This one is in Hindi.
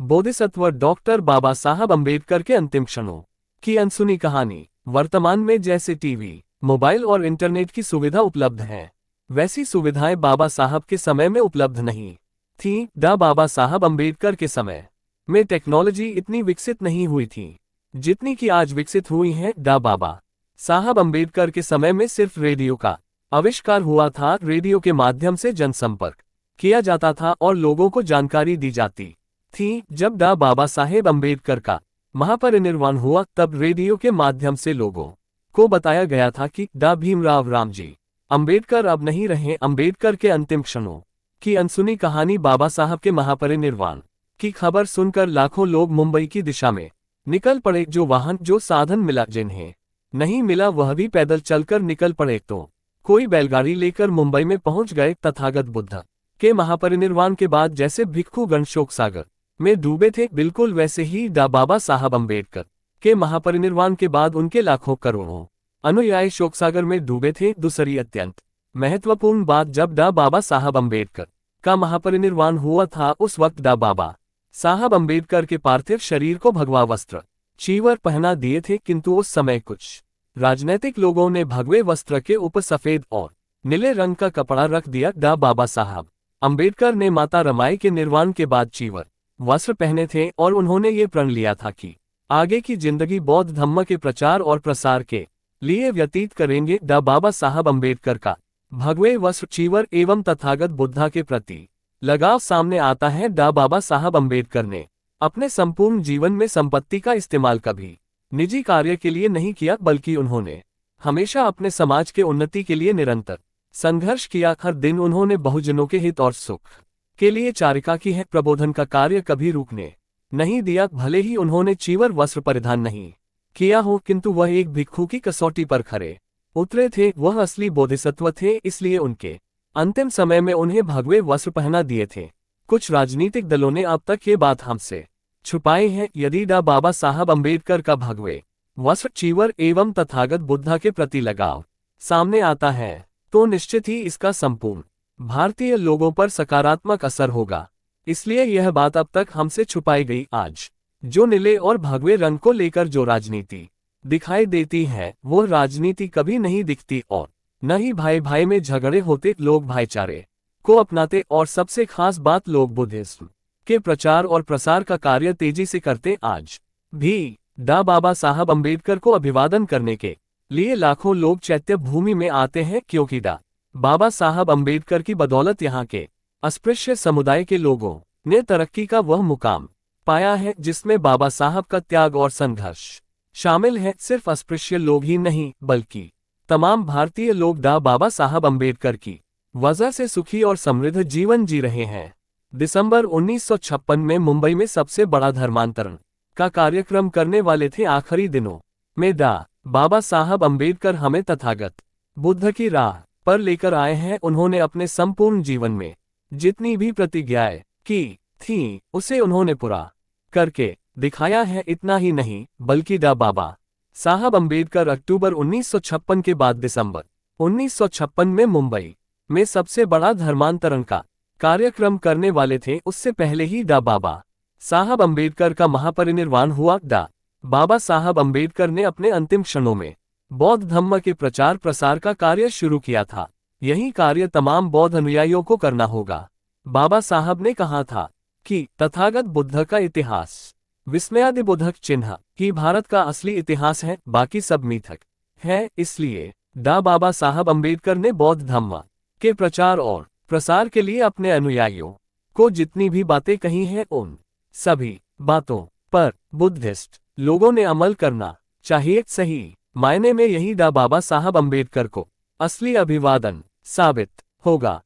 बोधिसत्व डॉक्टर बाबा साहब अम्बेडकर के अंतिम क्षणों की अनसुनी कहानी। वर्तमान में जैसे टीवी, मोबाइल और इंटरनेट की सुविधा उपलब्ध है, वैसी सुविधाएं बाबा साहब के समय में उपलब्ध नहीं थीं। बाबा साहब अम्बेडकर के समय में टेक्नोलॉजी इतनी विकसित नहीं हुई थी जितनी कि आज विकसित हुई है। बाबा साहब अम्बेडकर के समय में सिर्फ रेडियो का आविष्कार हुआ था। रेडियो के माध्यम से जनसंपर्क किया जाता था और लोगों को जानकारी दी जाती थी। जब बाबा साहेब अम्बेडकर का महापरिनिर्वाण हुआ तब रेडियो के माध्यम से लोगों को बताया गया था कि भीमराव रामजी अम्बेडकर अब नहीं रहे। अम्बेडकर के अंतिम क्षणों की अनसुनी कहानी। बाबा साहब के महापरिनिर्वाण की खबर सुनकर लाखों लोग मुंबई की दिशा में निकल पड़े। जो वाहन, जो साधन मिला, जिन्हें नहीं मिला वह भी पैदल चलकर निकल पड़े। तो कोई बैलगाड़ी लेकर मुंबई में पहुंच गए। तथागत बुद्ध के महापरिनिर्वाण के बाद जैसे भिक्षुगण शोक सागर में डूबे थे, बिल्कुल वैसे ही बाबा साहब अम्बेडकर के महापरिनिर्वाण के बाद उनके लाखों करोड़ों अनुयायी शोकसागर में डूबे थे। दूसरी अत्यंत महत्वपूर्ण बात, जब बाबा साहब अम्बेडकर का महापरिनिर्वाण हुआ था उस वक्त बाबा साहब अम्बेडकर के पार्थिव शरीर को भगवा वस्त्र चीवर पहना दिए थे, किंतु उस समय कुछ राजनैतिक लोगों ने भगवे वस्त्र के ऊपर सफेद और नीले रंग का कपड़ा रख दिया। बाबा साहब अम्बेडकर ने माता रमाई के निर्वाण के बाद चीवर वस्त्र पहने थे और उन्होंने ये प्रण लिया था कि आगे की जिंदगी बौद्ध धम्म के प्रचार और प्रसार के लिए व्यतीत करेंगे। बाबा साहब अम्बेडकर का भगवे वस्त्र चीवर एवं तथागत बुद्धा के प्रति लगाव सामने आता है। बाबा साहब अम्बेडकर ने अपने संपूर्ण जीवन में संपत्ति का इस्तेमाल कभी निजी कार्य के लिए नहीं किया, बल्कि उन्होंने हमेशा अपने समाज के उन्नति के लिए निरंतर संघर्ष किया। हर दिन उन्होंने बहुजनों के हित और सुख के लिए चारिका की है। प्रबोधन का कार्य कभी रुकने नहीं दिया। भले ही उन्होंने चीवर वस्त्र परिधान नहीं किया हो, किंतु वह एक भिक्षु की कसौटी पर खरे उतरे थे। वह असली बोधिसत्व थे, इसलिए उनके अंतिम समय में उन्हें भगवे वस्त्र पहना दिए थे। कुछ राजनीतिक दलों ने अब तक ये बात हमसे छुपाई है। यदि बाबा साहब अम्बेडकर का भगवे वस्त्र चीवर एवं तथागत बुद्धा के प्रति लगाव सामने आता है तो निश्चित ही इसका संपूर्ण भारतीय लोगों पर सकारात्मक असर होगा। इसलिए यह बात अब तक हमसे छुपाई गई। आज जो नीले और भगवे रंग को लेकर जो राजनीति दिखाई देती है, वो राजनीति कभी नहीं दिखती और न ही भाई भाई में झगड़े होते। लोग भाईचारे को अपनाते और सबसे खास बात, लोग बुद्धिज्म के प्रचार और प्रसार का कार्य तेजी से करते। आज भी बाबा साहब अम्बेडकर को अभिवादन करने के लिए लाखों लोग चैत्य भूमि में आते हैं, क्योंकि बाबा साहब अम्बेडकर की बदौलत यहाँ के अस्पृश्य समुदाय के लोगों ने तरक्की का वह मुकाम पाया है जिसमें बाबा साहब का त्याग और संघर्ष शामिल है। सिर्फ अस्पृश्य लोग ही नहीं, बल्कि तमाम भारतीय लोग बाबा साहब अम्बेडकर की वजह से सुखी और समृद्ध जीवन जी रहे हैं। दिसंबर 1956 में मुंबई में सबसे बड़ा धर्मांतरण का कार्यक्रम करने वाले थे। आखिरी दिनों में बाबा साहब अम्बेडकर हमें तथागत बुद्ध की राह पर लेकर आए हैं। उन्होंने अपने संपूर्ण जीवन में जितनी भी प्रतिज्ञाएं की थीं, उसे उन्होंने पूरा करके दिखाया है। इतना ही नहीं, बल्कि बाबा साहब अम्बेडकर अक्टूबर 1956 के बाद दिसंबर 1956 में मुंबई में सबसे बड़ा धर्मांतरण का कार्यक्रम करने वाले थे। उससे पहले ही बाबा साहब अम्बेडकर का महापरिनिर्वाण हुआ। बाबा साहब अम्बेडकर ने अपने अंतिम क्षणों में बौद्ध धम्म के प्रचार प्रसार का कार्य शुरू किया था। यही कार्य तमाम बौद्ध अनुयायियों को करना होगा। बाबा साहब ने कहा था कि तथागत बुद्ध का इतिहास विस्मयादिबोधक चिन्ह ही भारत का असली इतिहास है, बाकी सब मिथक है। इसलिए बाबा साहब अम्बेडकर ने बौद्ध धम्म के प्रचार और प्रसार के लिए अपने अनुयायियों को जितनी भी बातें कही हैं, उन सभी बातों पर बुद्धिस्ट लोगों ने अमल करना चाहिए। सही मायने में यही बाबा साहब अम्बेडकर को असली अभिवादन साबित होगा।